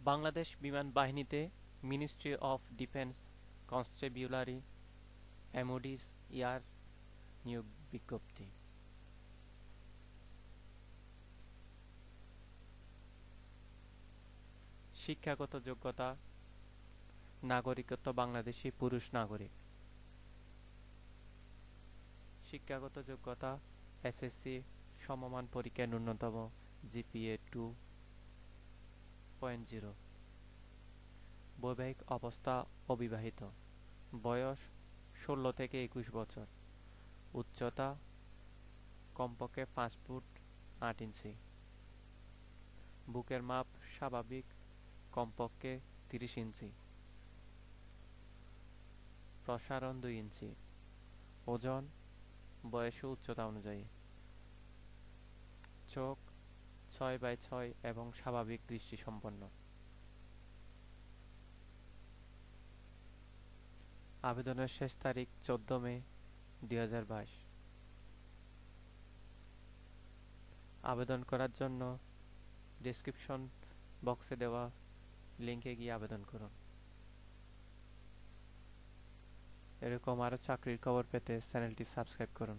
বাংলাদেশ বিমান বাহিনীতে ministry of defence কনস্টেবুলারি এমওডিস ইয়ার নিয়োগ বিজ্ঞপ্তি। শিক্ষাগত যোগ্যতা নাগরিকত্ব বাংলাদেশী পুরুষ নাগরিক। শিক্ষাগত যোগ্যতা এসএসসি সমমান পরীক্ষায় ন্যূনতম জিপিএ 2.0। বৈবাহিক অবস্থা অবিবাহিত। বয়স 16 থেকে 21 বছর। উচ্চতা কমপক্ষে 5 ফুট 8 ইঞ্চি। বুকের মাপ স্বাভাবিক কমপক্ষে 30 ইঞ্চি। প্রসারণ 2 ইঞ্চি। ওজন বয়স ও উচ্চতা অনুযায়ী। চোখ 6/6 এবং স্বাভাবিক দৃষ্টিসম্পন্ন। আবেদনের শেষ তারিখ 14 মে 2022। আবেদন করার জন্য ডেসক্রিপশন বক্সে দেওয়া লিংকে গিয়ে আবেদন করুন। এরকম আরও চাকরির খবর পেতে চ্যানেলটি সাবস্ক্রাইব করুন।